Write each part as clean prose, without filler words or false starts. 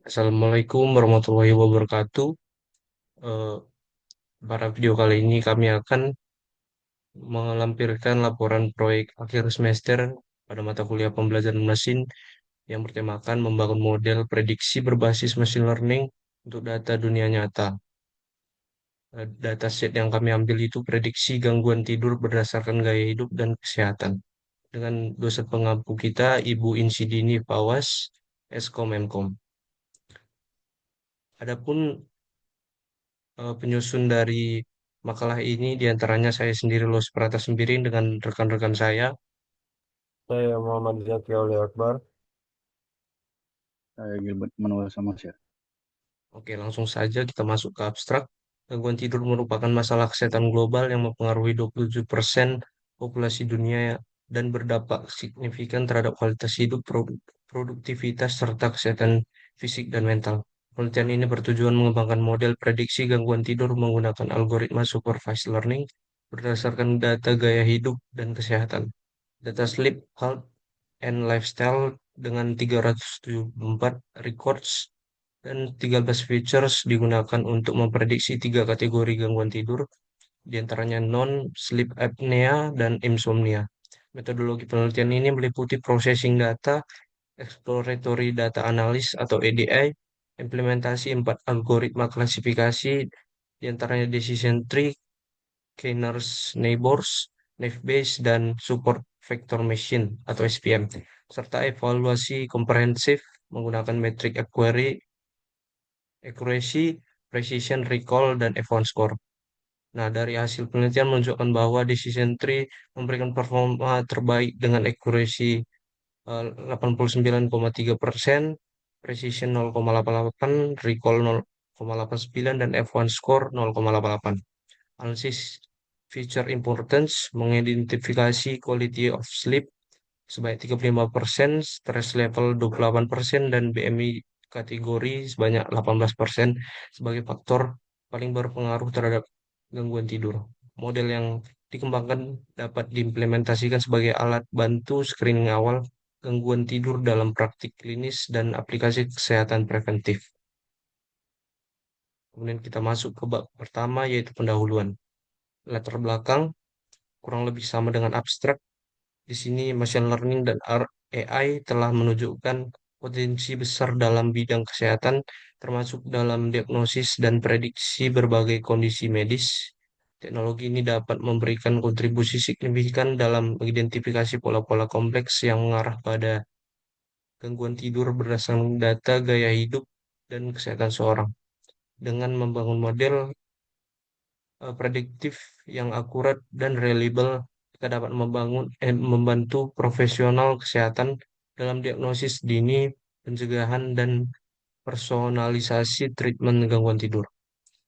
Assalamualaikum warahmatullahi wabarakatuh. Eh, Pada video kali ini kami akan melampirkan laporan proyek akhir semester pada mata kuliah pembelajaran mesin yang bertemakan membangun model prediksi berbasis machine learning untuk data dunia nyata. Dataset yang kami ambil itu prediksi gangguan tidur berdasarkan gaya hidup dan kesehatan. Dengan dosen pengampu kita, Ibu Insidini Pawas, Eskom Emkom. Adapun penyusun dari makalah ini diantaranya saya sendiri Los Prata Sembiring dengan rekan-rekan saya. Saya Muhammad Zaki Aulia Akbar. Saya Gilbert Manuel Samasya. Oke, langsung saja kita masuk ke abstrak. Gangguan tidur merupakan masalah kesehatan global yang mempengaruhi 27% populasi dunia dan berdampak signifikan terhadap kualitas hidup, produktivitas, serta kesehatan fisik dan mental. Penelitian ini bertujuan mengembangkan model prediksi gangguan tidur menggunakan algoritma supervised learning berdasarkan data gaya hidup dan kesehatan. Data sleep, health, and lifestyle dengan 374 records dan 13 features digunakan untuk memprediksi tiga kategori gangguan tidur, diantaranya non-sleep apnea dan insomnia. Metodologi penelitian ini meliputi processing data, exploratory data analysis atau EDI, implementasi empat algoritma klasifikasi, diantaranya decision tree, Kainer's Neighbors, Naive dan Support Vector Machine atau SVM, serta evaluasi komprehensif menggunakan metrik accuracy, precision, recall, dan F1 score. Nah, dari hasil penelitian menunjukkan bahwa decision tree memberikan performa terbaik dengan accuracy 89,3%, precision 0,88, recall 0,89, dan F1 score 0,88. Analisis feature importance mengidentifikasi quality of sleep sebanyak 35%, stress level 28%, dan BMI kategori sebanyak 18% sebagai faktor paling berpengaruh terhadap gangguan tidur. Model yang dikembangkan dapat diimplementasikan sebagai alat bantu screening awal gangguan tidur dalam praktik klinis dan aplikasi kesehatan preventif. Kemudian kita masuk ke bab pertama yaitu pendahuluan. Latar belakang kurang lebih sama dengan abstrak. Di sini machine learning dan AI telah menunjukkan potensi besar dalam bidang kesehatan, termasuk dalam diagnosis dan prediksi berbagai kondisi medis. Teknologi ini dapat memberikan kontribusi signifikan dalam mengidentifikasi pola-pola kompleks yang mengarah pada gangguan tidur berdasarkan data gaya hidup dan kesehatan seorang. Dengan membangun model prediktif yang akurat dan reliable, kita dapat membantu profesional kesehatan dalam diagnosis dini, pencegahan, dan personalisasi treatment gangguan tidur.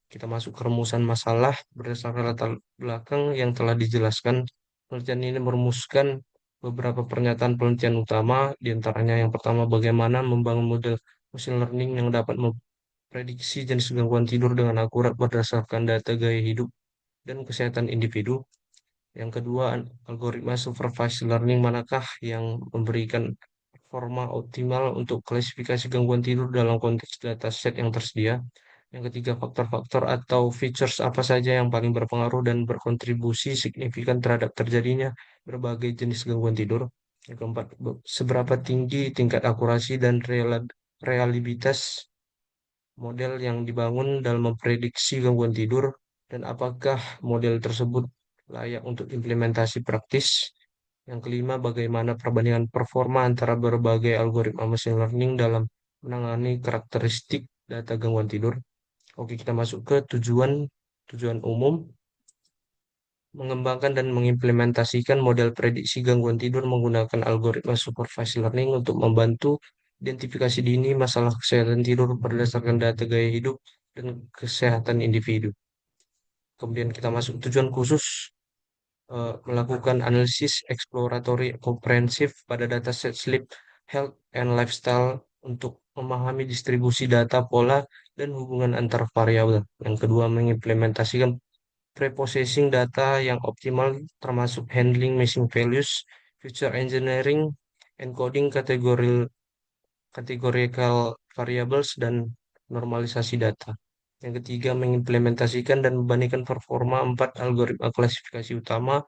Kita masuk ke rumusan masalah berdasarkan latar belakang yang telah dijelaskan. Penelitian ini merumuskan beberapa pernyataan penelitian utama, diantaranya yang pertama bagaimana membangun model machine learning yang dapat memprediksi jenis gangguan tidur dengan akurat berdasarkan data gaya hidup dan kesehatan individu. Yang kedua, algoritma supervised learning manakah yang memberikan performa optimal untuk klasifikasi gangguan tidur dalam konteks dataset yang tersedia. Yang ketiga, faktor-faktor atau features apa saja yang paling berpengaruh dan berkontribusi signifikan terhadap terjadinya berbagai jenis gangguan tidur. Yang keempat, seberapa tinggi tingkat akurasi dan reliabilitas model yang dibangun dalam memprediksi gangguan tidur, dan apakah model tersebut layak untuk implementasi praktis. Yang kelima, bagaimana perbandingan performa antara berbagai algoritma machine learning dalam menangani karakteristik data gangguan tidur. Oke, kita masuk ke tujuan umum, mengembangkan dan mengimplementasikan model prediksi gangguan tidur menggunakan algoritma supervised learning untuk membantu identifikasi dini masalah kesehatan tidur berdasarkan data gaya hidup dan kesehatan individu. Kemudian kita masuk tujuan khusus, melakukan analisis eksploratory komprehensif pada dataset sleep, health, and lifestyle untuk memahami distribusi data, pola, dan hubungan antar variabel. Yang kedua, mengimplementasikan preprocessing data yang optimal termasuk handling missing values, feature engineering, encoding categorical variables, dan normalisasi data. Yang ketiga, mengimplementasikan dan membandingkan performa 4 algoritma klasifikasi utama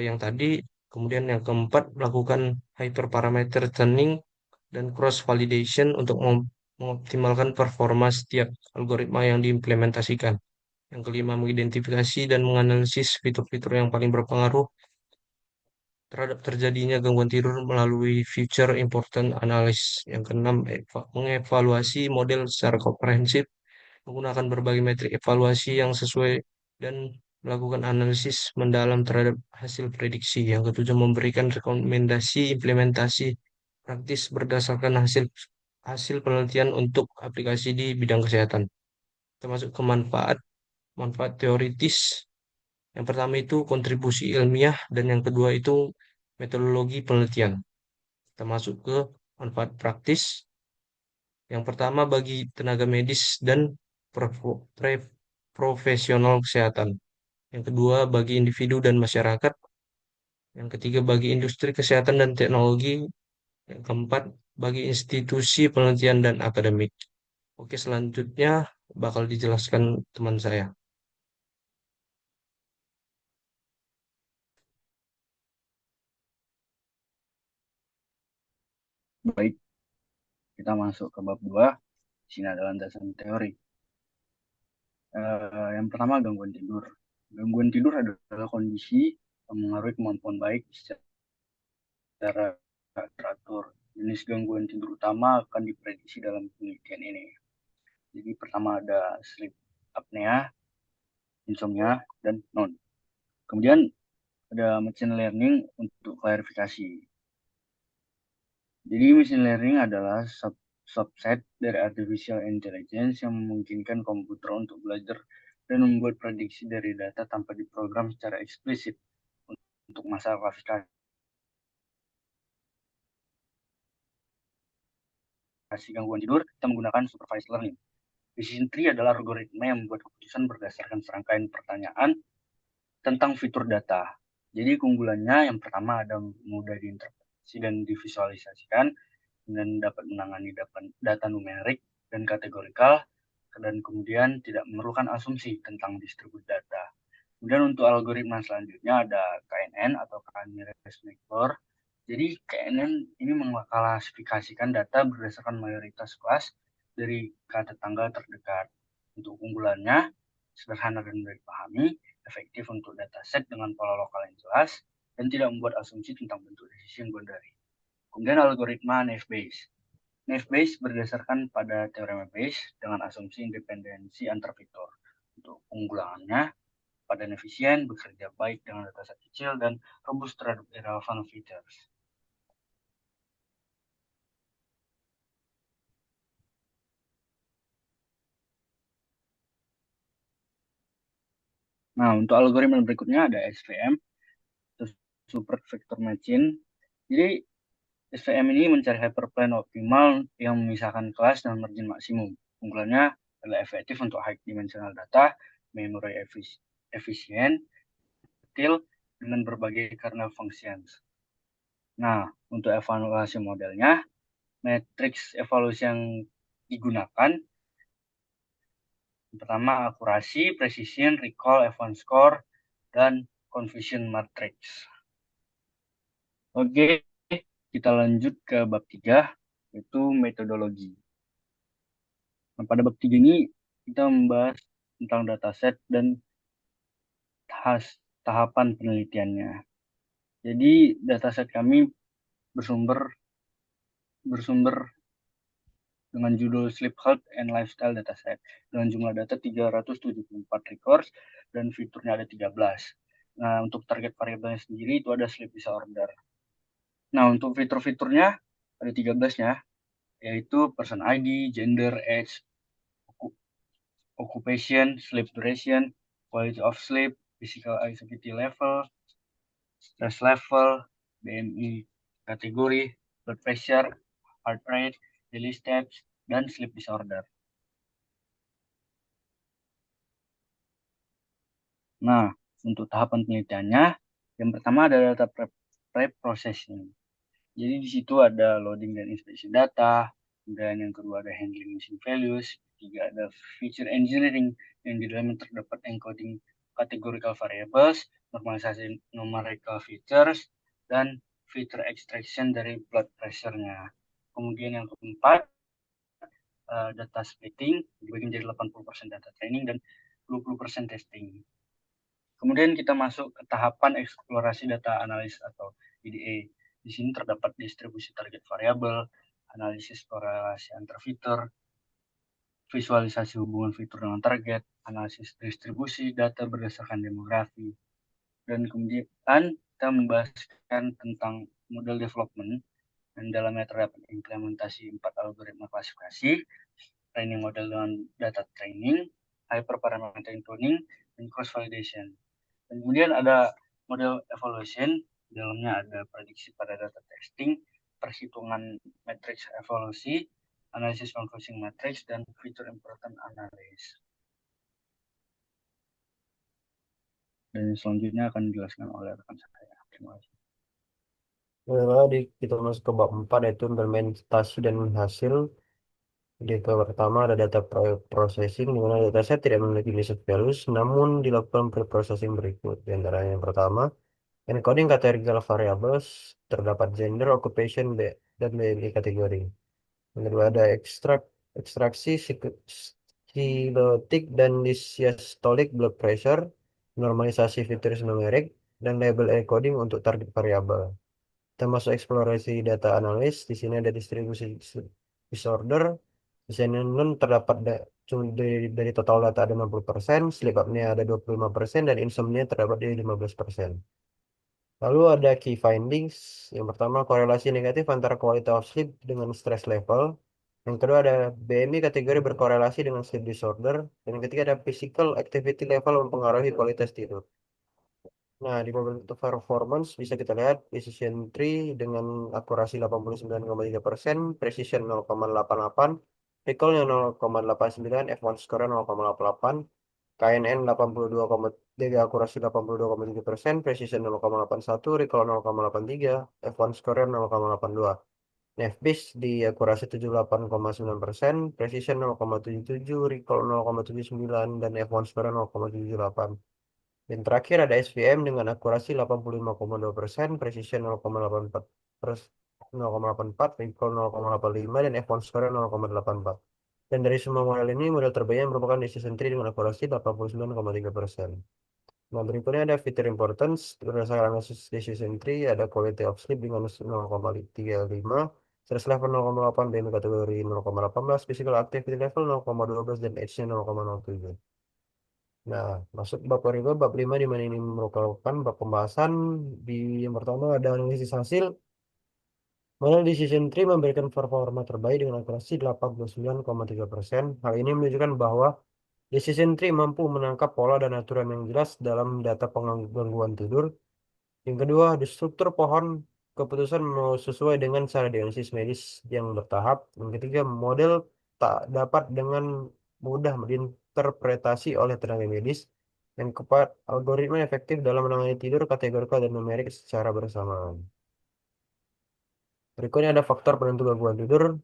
yang tadi. Kemudian yang keempat, melakukan hyperparameter tuning dan cross validation untuk mengoptimalkan performa setiap algoritma yang diimplementasikan. Yang kelima, mengidentifikasi dan menganalisis fitur-fitur yang paling berpengaruh terhadap terjadinya gangguan tidur melalui Future Important Analysis. Yang keenam, mengevaluasi model secara komprehensif menggunakan berbagai metrik evaluasi yang sesuai dan melakukan analisis mendalam terhadap hasil prediksi. Yang ketujuh, memberikan rekomendasi implementasi praktis berdasarkan hasil hasil penelitian untuk aplikasi di bidang kesehatan, termasuk manfaat teoritis. Yang pertama itu kontribusi ilmiah dan yang kedua itu metodologi penelitian, termasuk ke manfaat praktis. Yang pertama bagi tenaga medis dan profesional kesehatan. Yang kedua bagi individu dan masyarakat. Yang ketiga bagi industri kesehatan dan teknologi. Yang keempat bagi institusi penelitian dan akademik. Oke, selanjutnya bakal dijelaskan teman saya. Baik, kita masuk ke bab 2. Di sini adalah landasan teori. Yang pertama, gangguan tidur. Gangguan tidur adalah kondisi yang mengaruhi kemampuan baik secara teratur. Jenis gangguan tidur utama akan diprediksi dalam penelitian ini. Jadi pertama ada sleep apnea, insomnia, dan non. Kemudian ada machine learning untuk klarifikasi. Jadi machine learning adalah subset dari artificial intelligence yang memungkinkan komputer untuk belajar dan membuat prediksi dari data tanpa diprogram secara eksplisit. Untuk masalah klasifikasi gangguan tidur, kita menggunakan supervised learning. Decision tree adalah algoritma yang membuat keputusan berdasarkan serangkaian pertanyaan tentang fitur data. Jadi keunggulannya yang pertama ada mudah diinterpretasi dan divisualisasikan, dan dapat menangani data numerik dan kategorikal, dan kemudian tidak memerlukan asumsi tentang distribusi data. Kemudian untuk algoritma selanjutnya ada KNN atau K-nearest neighbor. Jadi KNN ini mengklasifikasikan data berdasarkan mayoritas kelas dari K tetangga terdekat. Untuk unggulannya sederhana dan mudah dipahami, efektif untuk dataset dengan pola lokal yang jelas, dan tidak membuat asumsi tentang bentuk decision boundary. Kemudian algoritma naive Bayes. Naive Bayes berdasarkan pada teorema Bayes dengan asumsi independensi antar fitur. Untuk unggulannya, padan efisien, bekerja baik dengan dataset kecil, dan robust terhadap irrelevant features. Nah, untuk algoritma berikutnya ada SVM, Super Vector Machine. Jadi, SVM ini mencari hyperplane optimal yang memisahkan kelas dan margin maksimum. Unggulannya adalah efektif untuk high dimensional data, memory efisien, detail, dengan berbagai kernel functions. Nah, untuk evaluasi modelnya, matriks evaluasi yang digunakan pertama akurasi, precision, recall, event score, dan confusion matrix. Oke, kita lanjut ke bab 3, yaitu metodologi. Nah, pada bab 3 ini kita membahas tentang dataset dan tahapan penelitiannya. Jadi dataset kami bersumber dengan judul Sleep Health and Lifestyle Dataset dengan jumlah data 374 records dan fiturnya ada 13. Nah, untuk target variabelnya sendiri itu ada sleep disorder. Nah, untuk fitur-fiturnya ada 13-nya, yaitu person ID, gender, age, occupation, sleep duration, quality of sleep, physical activity level, stress level, BMI kategori, blood pressure, heart rate, daily steps, dan sleep disorder. Nah, untuk tahapan penelitiannya, yang pertama ada data pre-processing. Jadi di situ ada loading dan inspeksi data, Dan yang kedua ada handling missing values. Ketiga ada feature engineering yang di dalamnya terdapat encoding categorical variables, normalisasi numerical features, dan feature extraction dari blood pressure-nya. Kemudian yang keempat, data splitting dibagi menjadi 80% data training dan 20% testing. Kemudian kita masuk ke tahapan eksplorasi data analis atau EDA. Di sini terdapat distribusi target variabel, analisis korelasi antar fitur, visualisasi hubungan fitur dengan target, analisis distribusi data berdasarkan demografi. Dan kemudian kita membahaskan tentang model development, dan dalamnya terdapat implementasi 4 algoritma klasifikasi, training model dengan data training, hyperparameter tuning, dan cross validation. Dan kemudian ada model evaluation, di dalamnya ada prediksi pada data testing, perhitungan matriks evaluasi, analisis conclusion matrix, dan feature important analysis. Dan selanjutnya akan dijelaskan oleh rekan saya. Terima kasih. Lalu kita masuk ke bab 4 yaitu implementasi dan hasil. Di bab pertama ada data processing di mana dataset tidak memiliki basic values namun dilakukan pre-processing berikut. Di antaranya yang pertama, encoding categorical variables, terdapat gender, occupation, dan BMI kategori. Yang kedua ada ekstraksi silotik dan diastolic blood pressure, normalisasi fitur numerik, dan label encoding untuk target variabel. Kita masuk eksplorasi data analis. Di sini ada distribusi disorder. Di sini non terdapat dari total data ada 60%, sleep apnea ada 25%, dan insomnia terdapat di 15%. Lalu ada key findings. Yang pertama, korelasi negatif antara quality of sleep dengan stress level. Yang kedua ada BMI kategori berkorelasi dengan sleep disorder. Dan yang ketiga ada physical activity level mempengaruhi kualitas tidur. Nah, di mobility performance bisa kita lihat decision tree dengan akurasi 89,3%, precision 0,88, recallnya 0,89, F1 score 0,88, KNN 82,3, akurasi 82,7%, precision 0,81, recall 0,83, F1 score 0,82. Nefbis di akurasi 78,9%, precision 0,77, recall 0,79, dan F1 score 0,78. Dan terakhir ada SVM dengan akurasi 85,2%, precision 0,84, 0,84, recall 0,85, dan F1 score 0,84. Dan dari semua model ini, model terbaik yang merupakan decision tree dengan akurasi 89,3%. Nah, berikutnya ada fitur importance. Berdasarkan analisis decision tree, ada quality of sleep dengan 0,35, stress level 0,8, BMI kategori 0,18, physical activity level 0,12, dan age-nya 0,07. Nah, masuk bab kedua, bab 5 di mana ini merupakan bab pembahasan. Di yang pertama ada analisis hasil. Model decision tree memberikan performa terbaik dengan akurasi 89,3%. Hal ini menunjukkan bahwa decision tree mampu menangkap pola dan aturan yang jelas dalam data gangguan tidur. Yang kedua, di struktur pohon keputusan mau sesuai dengan cara diagnosis medis yang bertahap. Yang ketiga, model tak dapat dengan mudah diinterpretasi oleh tenaga medis. Yang keempat, algoritma efektif dalam menangani tidur kategorikal dan numerik secara bersamaan. Berikutnya ada faktor penentu gangguan tidur.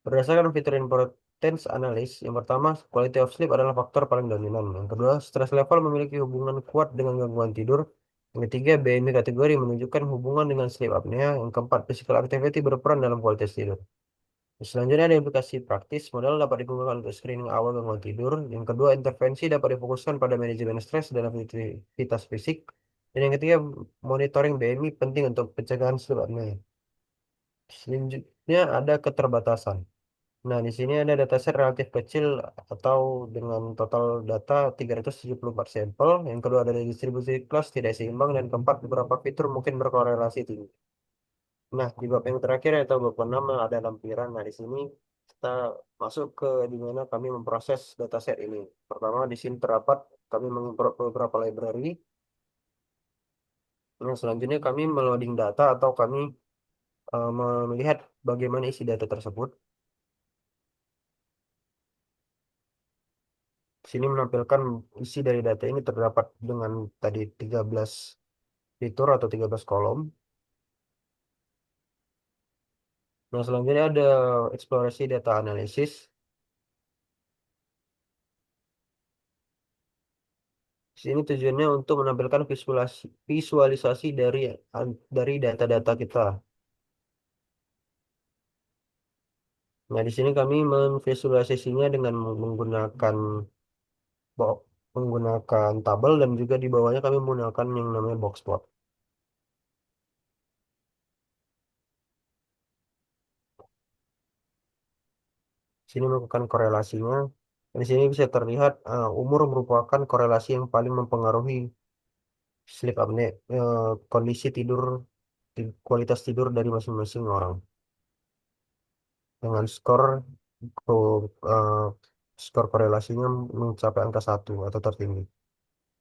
Berdasarkan fitur importance analysis, yang pertama, quality of sleep adalah faktor paling dominan. Yang kedua, stress level memiliki hubungan kuat dengan gangguan tidur. Yang ketiga, BMI kategori menunjukkan hubungan dengan sleep apnea. Yang keempat, physical activity berperan dalam kualitas tidur. Selanjutnya ada aplikasi praktis. Modal dapat digunakan untuk screening awal gangguan tidur. Yang kedua, intervensi dapat difokuskan pada manajemen stres dan aktivitas fisik. Dan yang ketiga, monitoring BMI penting untuk pencegahan sleep apnea. Selanjutnya ada keterbatasan. Nah, di sini ada dataset relatif kecil atau dengan total data 374 sampel. Yang kedua ada distribusi kelas tidak seimbang. Dan keempat, beberapa fitur mungkin berkorelasi tinggi. Nah, di bab yang terakhir atau bab ke-6 ada lampiran. Nah, di sini kita masuk ke di mana kami memproses dataset ini. Pertama, di sini terdapat kami mengimport beberapa library. Nah, selanjutnya kami meloading data atau kami melihat bagaimana isi data tersebut. Sini menampilkan isi dari data ini terdapat dengan tadi 13 fitur atau 13 kolom. Nah, selanjutnya ada eksplorasi data analisis. Di sini tujuannya untuk menampilkan visualisasi dari data-data kita. Nah, di sini kami memvisualisasinya dengan bo- menggunakan tabel dan juga di bawahnya kami menggunakan yang namanya box plot. Di sini melakukan korelasinya. Dan di sini bisa terlihat umur merupakan korelasi yang paling mempengaruhi sleep apnea, kondisi tidur, kualitas tidur dari masing-masing orang. Dengan eh, skor korelasinya mencapai angka 1 atau tertinggi.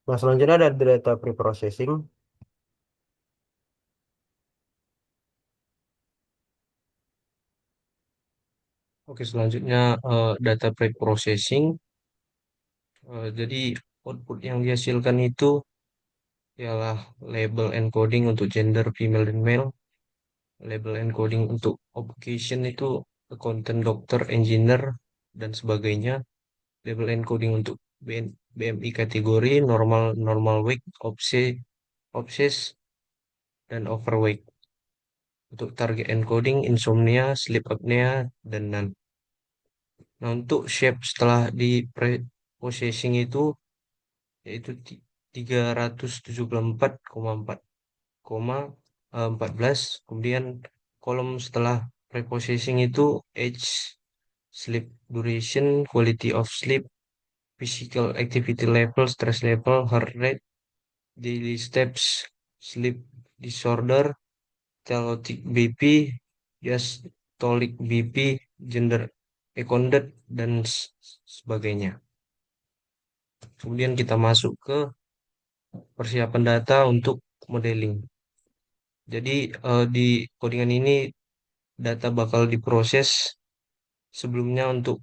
Nah, selanjutnya ada data preprocessing. Oke, selanjutnya data pre-processing. Jadi output yang dihasilkan itu ialah label encoding untuk gender female dan male, label encoding untuk occupation itu accountant, dokter, engineer, dan sebagainya, label encoding untuk BMI kategori normal, normal weight, obses, dan overweight. Untuk target encoding insomnia, sleep apnea, dan non. Nah, untuk shape setelah di pre-processing itu yaitu 374,4 14. Kemudian kolom setelah preprocessing itu age, sleep duration, quality of sleep, physical activity level, stress level, heart rate, daily steps, sleep disorder, celtic BP, diastolic BP, gender econded, dan sebagainya. Kemudian kita masuk ke persiapan data untuk modeling. Jadi di codingan ini data bakal diproses sebelumnya untuk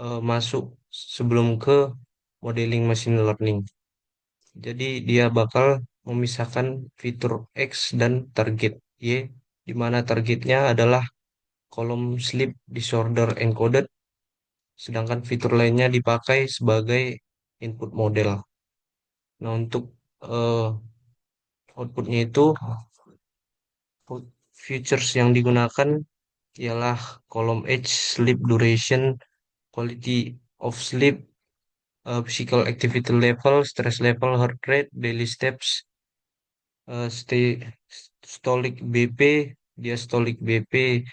masuk sebelum ke modeling machine learning. Jadi dia bakal memisahkan fitur X dan target Y, di mana targetnya adalah kolom sleep disorder encoded, sedangkan fitur lainnya dipakai sebagai input model. Nah, untuk eh, outputnya itu features yang digunakan ialah kolom age, sleep duration, quality of sleep, physical activity level, stress level, heart rate, daily steps, stay stolic BP, diastolic BP,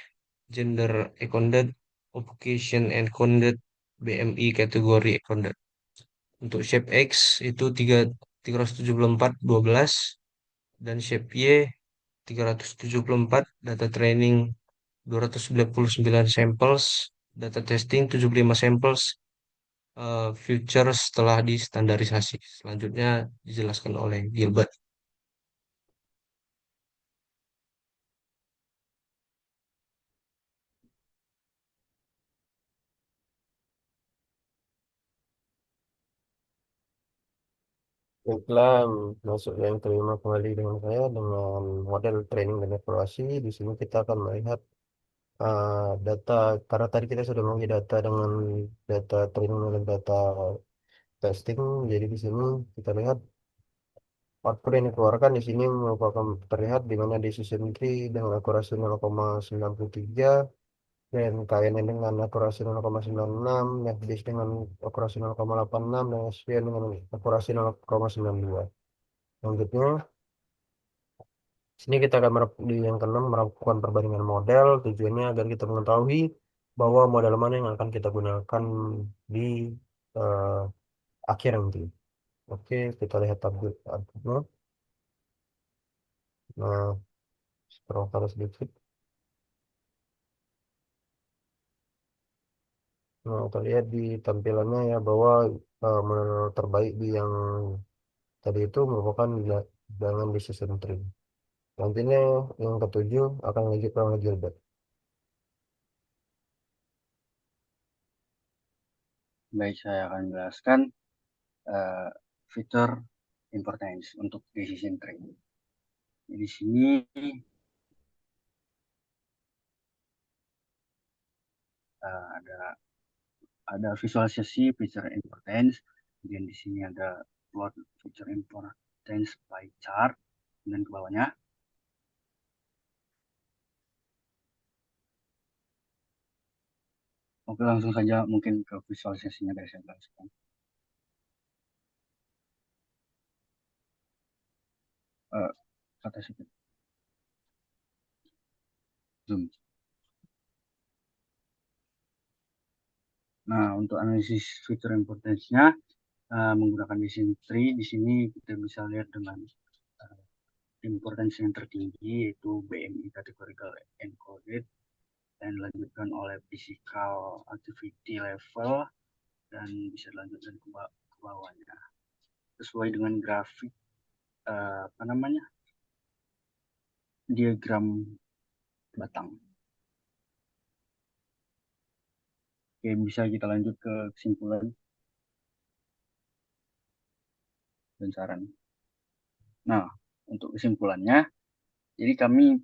gender econded, occupation econded, BMI kategori econded. Untuk shape X itu 374 12 dan shape Y 374, data training 299 samples, data testing 75 samples, features setelah distandarisasi. Selanjutnya dijelaskan oleh Gilbert. Baiklah, masuk yang kelima kembali dengan saya dengan model training dan evaluasi. Di sini kita akan melihat data, karena tadi kita sudah menguji data dengan data training dan data testing. Jadi di sini kita lihat output yang dikeluarkan di sini merupakan terlihat di mana decision tree dengan akurasi 0,93, dan KNN dengan akurasi 0,96, NetBeans dengan akurasi 0,86, dan SVN dengan akurasi 0,92. Selanjutnya, sini kita akan di yang keenam melakukan perbandingan model. Tujuannya agar kita mengetahui bahwa model mana yang akan kita gunakan di eh, akhir nanti. Oke, kita lihat tabel outputnya. Nah, scroll ke sedikit. Nah, terlihat di tampilannya ya bahwa model terbaik di yang tadi itu merupakan dengan decision tree. Nantinya yang ketujuh akan lanjut ke Gilbert. Baik, saya akan jelaskan uh, fitur importance untuk decision tree. Di sini ada visualisasi feature importance, kemudian di sini ada plot feature importance pie chart, dan ke bawahnya. Oke, langsung saja mungkin ke visualisasinya dari saya langsung. Kata sedikit zoom. Nah, untuk analisis feature importance-nya menggunakan decision tree, di sini kita bisa lihat dengan importance yang tertinggi yaitu BMI categorical encoded, dan dilanjutkan oleh physical activity level, dan bisa dilanjutkan ke bawahnya sesuai dengan grafik diagram batang. Oke, bisa kita lanjut ke kesimpulan dan saran. Nah, untuk kesimpulannya, jadi kami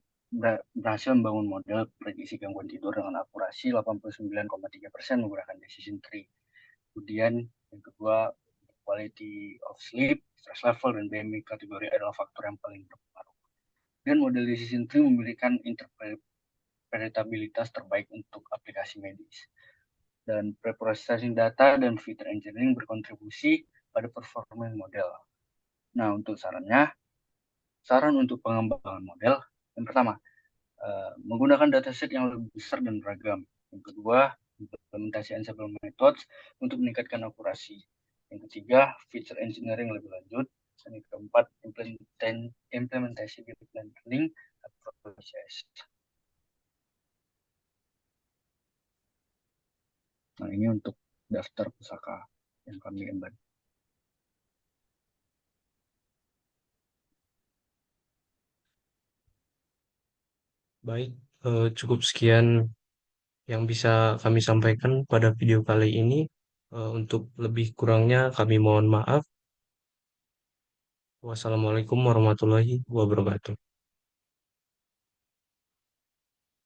berhasil membangun model prediksi gangguan tidur dengan akurasi 89,3% menggunakan decision tree. Kemudian yang kedua, quality of sleep, stress level, dan BMI kategori adalah faktor yang paling berpengaruh. Dan model decision tree memberikan interpretabilitas terbaik untuk aplikasi medis. Dan preprocessing data dan feature engineering berkontribusi pada performa model. Nah, untuk saran untuk pengembangan model, yang pertama, menggunakan dataset yang lebih besar dan beragam. Yang kedua, implementasi ensemble methods untuk meningkatkan akurasi. Yang ketiga, feature engineering lebih lanjut. Dan yang keempat, implementasi deep learning approaches. Nah, ini untuk daftar pusaka yang kami embed. Baik, cukup sekian yang bisa kami sampaikan pada video kali ini. Untuk lebih kurangnya kami mohon maaf. Wassalamualaikum warahmatullahi wabarakatuh.